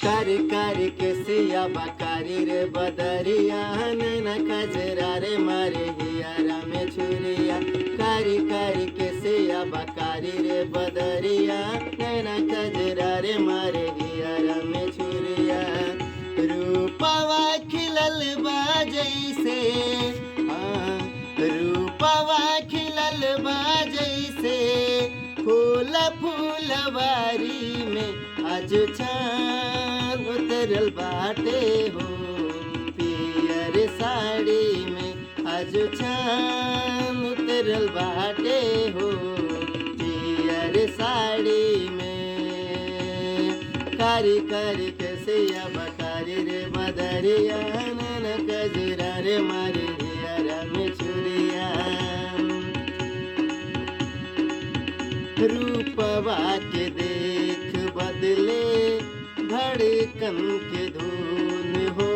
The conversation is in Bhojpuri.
कारी कारी के सिया बकारी रे बदरिया, नैना कजरा रे मारे हियारा में छुरिया। कारी कारी के सिया बकारी रे बदरिया, नैना कजरा रे मारे हियारा में छुरिया। रूपवा खिलल बा जैसे, रूपवा खिलल बा जैसे, फूल फूलवारी में आज चाँद उतरल बाटे हो। पियर साड़ी में आज चाँद उतरल बाटे हो। पियर साड़ी में कारी कारी कैसिया बकारी रे बदरिया, नैना कजरा रे मारे हियारा में छुरिया। रूपवा के देख बदले धड़कन के धुन हो।